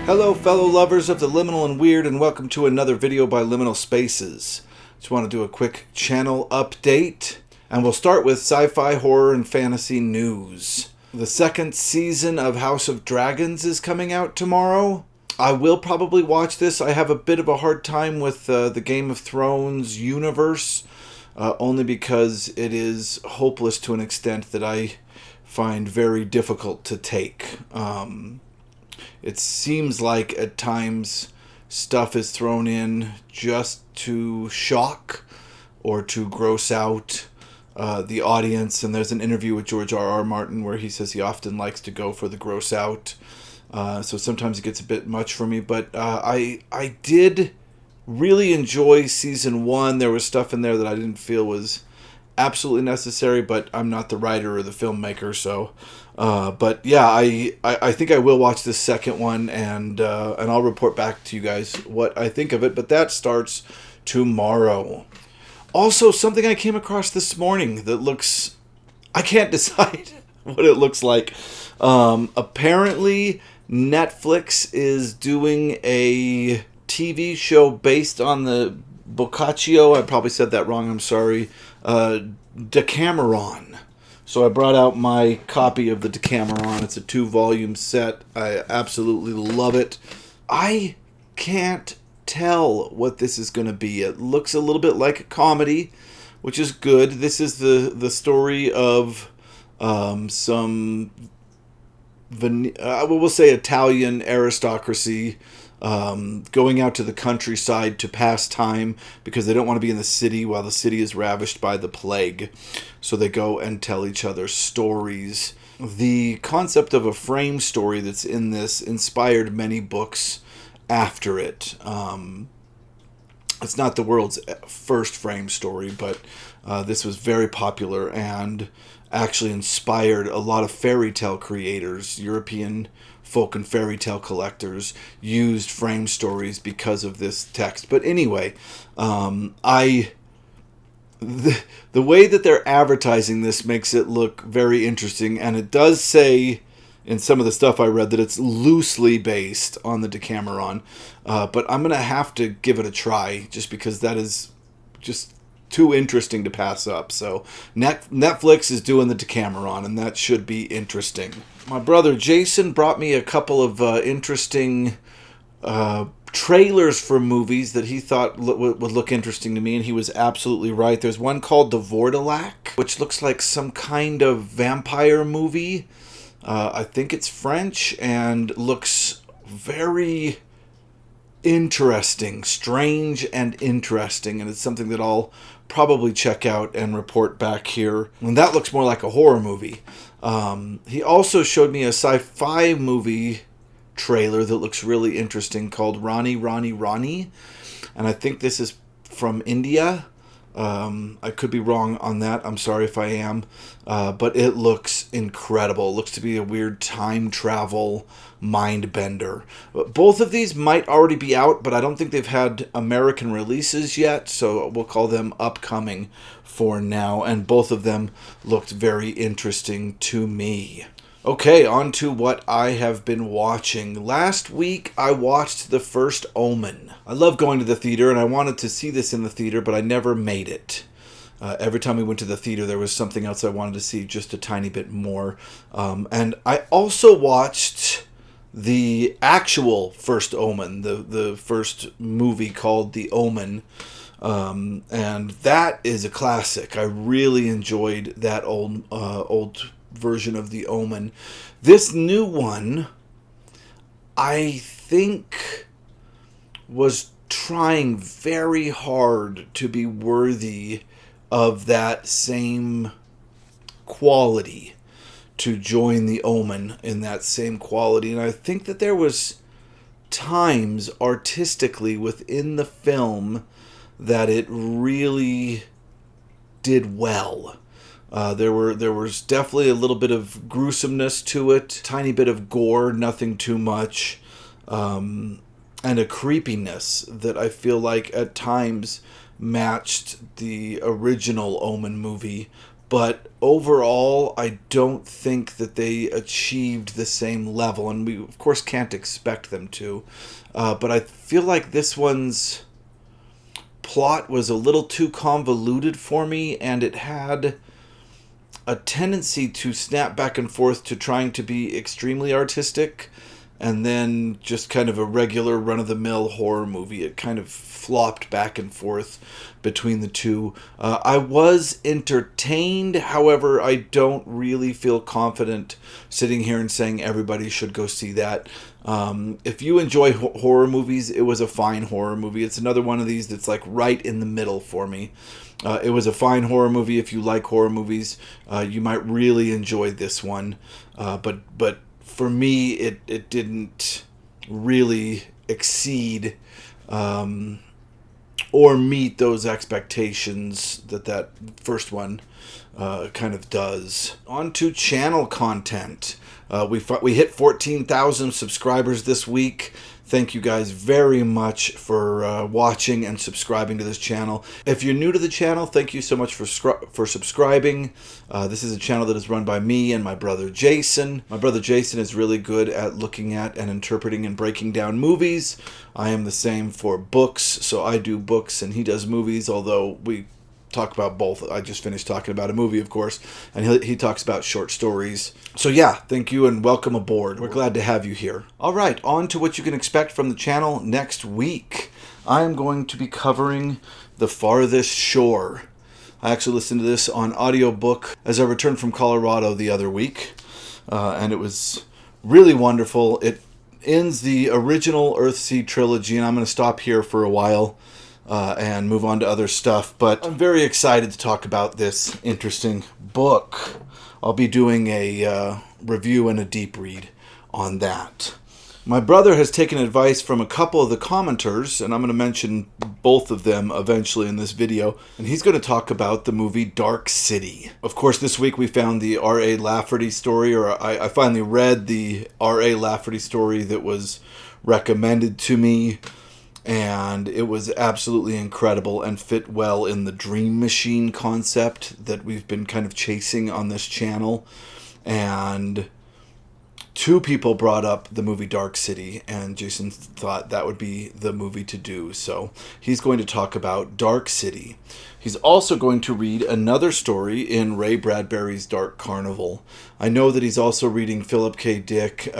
Hello fellow lovers of the liminal and weird, and welcome to another video by Liminal Spaces. Just want to do a quick channel update, and we'll start with sci-fi, horror, and fantasy news. The second season of House of Dragons is coming out tomorrow. I will probably watch this. I have a bit of a hard time with the Game of Thrones universe, only because it is hopeless to an extent that I find very difficult to take. It seems like at times stuff is thrown in just to shock or to gross out the audience. And there's an interview with George R.R. Martin where he says he often likes to go for the gross out. So sometimes it gets a bit much for me. But I did really enjoy season 1. There was stuff in there that I didn't feel was absolutely necessary, but I'm not the writer or the filmmaker, so but yeah, I think I will watch this second one, and I'll report back to you guys what I think of it. But that starts tomorrow. Also, something I came across this morning that looks, I can't decide what it looks like. Apparently Netflix is doing a TV show based on the Boccaccio, I probably said that wrong, I'm sorry, Decameron. So I brought out my copy of the Decameron. It's a 2-volume set. I absolutely love it. I can't tell what this is going to be. It looks a little bit like a comedy, which is good. This is the story of some, we'll say Italian aristocracy going out to the countryside to pass time because they don't want to be in the city while the city is ravished by the plague. So they go and tell each other stories. The concept of a frame story that's in this inspired many books after it. It's not the world's first frame story, but this was very popular and actually inspired a lot of fairy tale creators. European folk and fairy tale collectors used frame stories because of this text. But anyway, the way that they're advertising this makes it look very interesting, and it does say in some of the stuff I read that it's loosely based on the Decameron, but I'm going to have to give it a try just because that is just too interesting to pass up. So Netflix is doing the Decameron, and that should be interesting. My brother Jason brought me a couple of interesting trailers for movies that he thought would look interesting to me, and he was absolutely right. There's one called The Vortilac, which looks like some kind of vampire movie. I think it's French and looks very interesting, strange and interesting, and it's something that I'll probably check out and report back here. And that looks more like a horror movie. He also showed me a sci-fi movie trailer that looks really interesting called Rani, and I think this is from India. I could be wrong on that. I'm sorry if I am. But it looks incredible. It looks to be a weird time travel mind bender. Both of these might already be out, but I don't think they've had American releases yet, so we'll call them upcoming for now. And both of them looked very interesting to me. Okay, on to what I have been watching. Last week, I watched the first Omen. I love going to the theater, and I wanted to see this in the theater, but I never made it. Every time we went to the theater, there was something else I wanted to see just a tiny bit more. And I also watched the actual first Omen, the first movie called The Omen. And that is a classic. I really enjoyed that old version of The Omen. This new one, I think, was trying very hard to be worthy of that same quality, to join The Omen in that same quality. And I think that there was times artistically within the film that it really did well. There was definitely a little bit of gruesomeness to it, tiny bit of gore, nothing too much, and a creepiness that I feel like at times matched the original Omen movie, but overall, I don't think that they achieved the same level, and we, of course, can't expect them to. But I feel like this one's plot was a little too convoluted for me, and it had a tendency to snap back and forth to trying to be extremely artistic and then just kind of a regular run-of-the-mill horror movie. It kind of flopped back and forth between the two. I was entertained, however, I don't really feel confident sitting here and saying everybody should go see that. If you enjoy horror movies, it was a fine horror movie. It's another one of these that's like right in the middle for me. It was a fine horror movie. If you like horror movies, you might really enjoy this one. But for me, it didn't really exceed or meet those expectations that first one kind of does. On to channel content. We hit 14,000 subscribers this week. Thank you guys very much for watching and subscribing to this channel. If you're new to the channel, thank you so much for subscribing. This is a channel that is run by me and my brother Jason. My brother Jason is really good at looking at and interpreting and breaking down movies. I am the same for books, so I do books and he does movies, although we talk about both. I just finished talking about a movie, of course, and he talks about short stories. So yeah, thank you and welcome aboard. We're glad to have you here. All right, on to what you can expect from the channel next week. I am going to be covering The Farthest Shore. I actually listened to this on audiobook as I returned from Colorado the other week, and it was really wonderful. It ends the original Earthsea trilogy, and I'm going to stop here for a while and move on to other stuff, but I'm very excited to talk about this interesting book. I'll be doing a review and a deep read on that. My brother has taken advice from a couple of the commenters, and I'm going to mention both of them eventually in this video, and he's going to talk about the movie Dark City. Of course, this week we found the R.A. Lafferty story, or I finally read the R.A. Lafferty story that was recommended to me, and it was absolutely incredible and fit well in the dream machine concept that we've been kind of chasing on this channel. And two people brought up the movie Dark City, and Jason thought that would be the movie to do. So he's going to talk about Dark City. He's also going to read another story in Ray Bradbury's Dark Carnival. I know that he's also reading Philip K. Dick,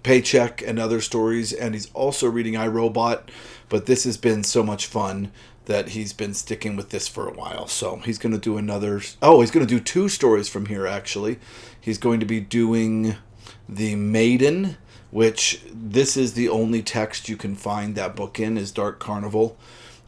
Paycheck, and other stories, and he's also reading I, Robot, but this has been so much fun that he's been sticking with this for a while. So he's going to do he's going to do two stories from here, actually. He's going to be doing The Maiden, which this is the only text you can find that book in, is Dark Carnival.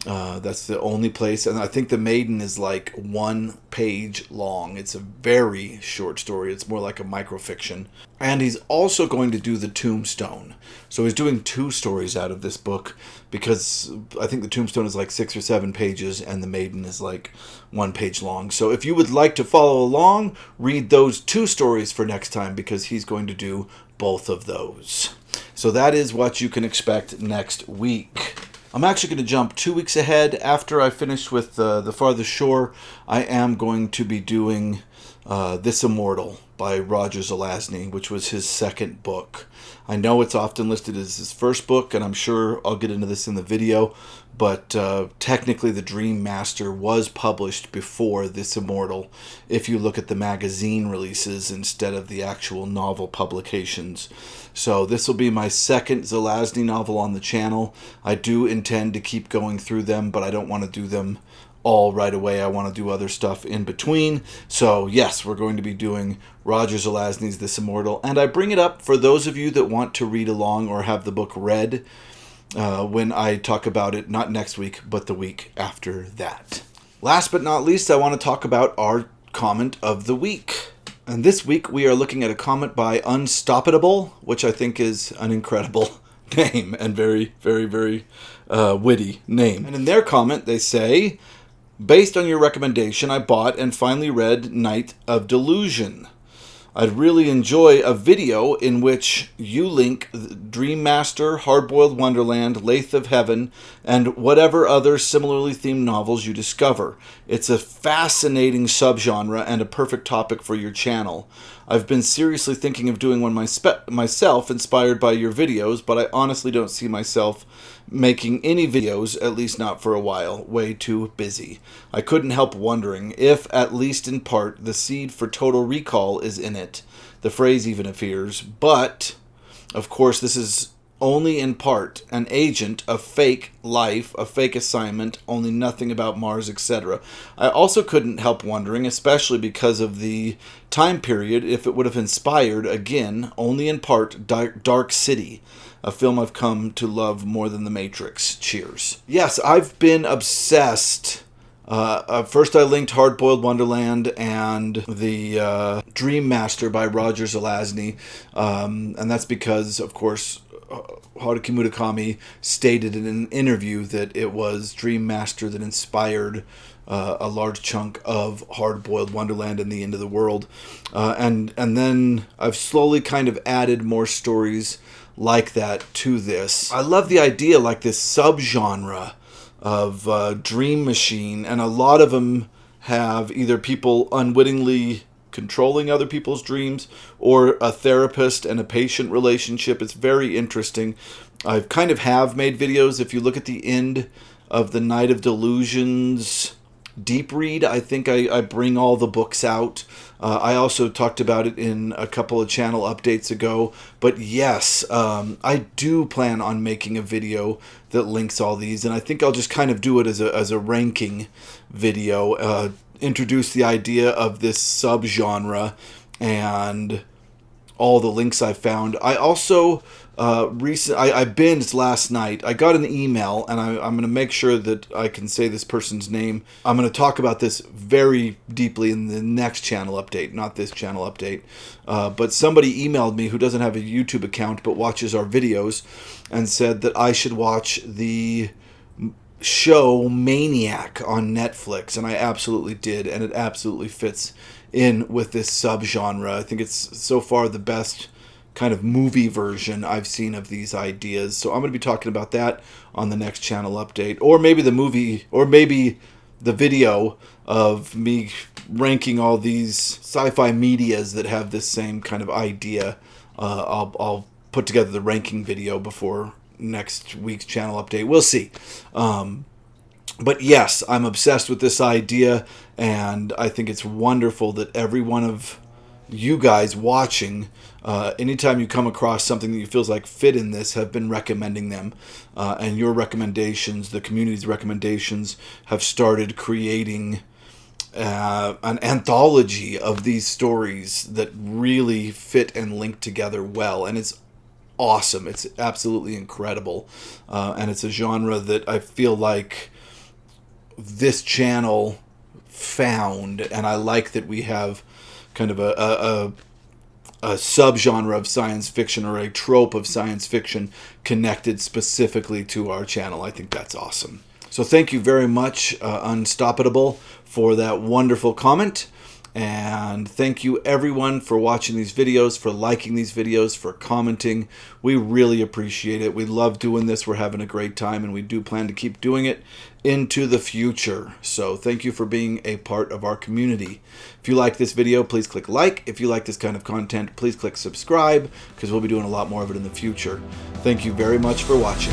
That's the only place, and I think The Maiden is like 1 page long. It's a very short story. It's more like a microfiction. And he's also going to do The Tombstone. So he's doing 2 stories out of this book, because I think The Tombstone is like 6 or 7 pages, and The Maiden is like 1 page long. So if you would like to follow along, read those 2 stories for next time, because he's going to do both of those. So that is what you can expect next week. I'm actually going to jump 2 weeks ahead. After I finish with The Farthest Shore, I am going to be doing This Immortal by Roger Zelazny, which was his second book. I know it's often listed as his first book, and I'm sure I'll get into this in the video, but technically The Dream Master was published before This Immortal, if you look at the magazine releases instead of the actual novel publications. So this will be my second Zelazny novel on the channel. I do intend to keep going through them, but I don't want to do them all right away. I want to do other stuff in between. So yes, we're going to be doing Roger Zelazny's This Immortal, and I bring it up for those of you that want to read along or have the book read when I talk about it, not next week, but the week after that. Last but not least, I want to talk about our comment of the week. And this week we are looking at a comment by Unstoppable, which I think is an incredible name and very, very, very witty name. And in their comment they say, based on your recommendation, I bought and finally read Night of Delusion. I'd really enjoy a video in which you link Dream Master, Hard-Boiled Wonderland, Lathe of Heaven, and whatever other similarly themed novels you discover. It's a fascinating subgenre and a perfect topic for your channel. I've been seriously thinking of doing one myself, inspired by your videos, but I honestly don't see myself making any videos, at least not for a while. Way too busy. I couldn't help wondering if, at least in part, the seed for Total Recall is in it. The phrase even appears, but, of course, this is only in part an agent, a fake life, a fake assignment, only nothing about Mars, etc. I also couldn't help wondering, especially because of the time period, if it would have inspired, again, only in part, Dark City, a film I've come to love more than The Matrix. Cheers. Yes, I've been obsessed. First I linked Hard-Boiled Wonderland and the Dream Master by Roger Zelazny, and that's because, of course, Haruki Murakami stated in an interview that it was Dream Master that inspired a large chunk of Hard-Boiled Wonderland and the End of the World. And then I've slowly kind of added more stories like that to this. I love the idea, like this subgenre of dream machine, and a lot of them have either people unwittingly controlling other people's dreams or a therapist and a patient relationship. It's very interesting. I kind of have made videos. If you look at the end of the Night of Delusions deep read, I think I bring all the books out. I also talked about it in a couple of channel updates ago. But yes, I do plan on making a video that links all these, and I think I'll just kind of do it as a ranking video. Introduce the idea of this subgenre and all the links I found. I also I binged last night. I got an email, and I'm going to make sure that I can say this person's name. I'm going to talk about this very deeply in the next channel update, not this channel update. But somebody emailed me who doesn't have a YouTube account but watches our videos and said that I should watch the show Maniac on Netflix, and I absolutely did, and it absolutely fits in with this subgenre. I think it's so far the best kind of movie version I've seen of these ideas. So I'm going to be talking about that on the next channel update, or maybe the movie, or maybe the video of me ranking all these sci-fi medias that have this same kind of idea. I'll put together the ranking video before next week's channel update. We'll see. But yes, I'm obsessed with this idea, and I think it's wonderful that every one of you guys watching, anytime you come across something that you feels like fit in this, have been recommending them. And your recommendations, the community's recommendations, have started creating an anthology of these stories that really fit and link together well. And it's awesome. It's absolutely incredible. And it's a genre that I feel like this channel found, and I like that we have kind of a subgenre of science fiction, or a trope of science fiction, connected specifically to our channel. I think that's awesome. So thank you very much, Unstoppable, for that wonderful comment. And thank you everyone for watching these videos, for liking these videos, for commenting. We really appreciate it. We love doing this. We're having a great time, and we do plan to keep doing it into the future. So thank you for being a part of our community. If you like this video, please click like. If you like this kind of content, please click subscribe, because we'll be doing a lot more of it in the future. Thank you very much for watching.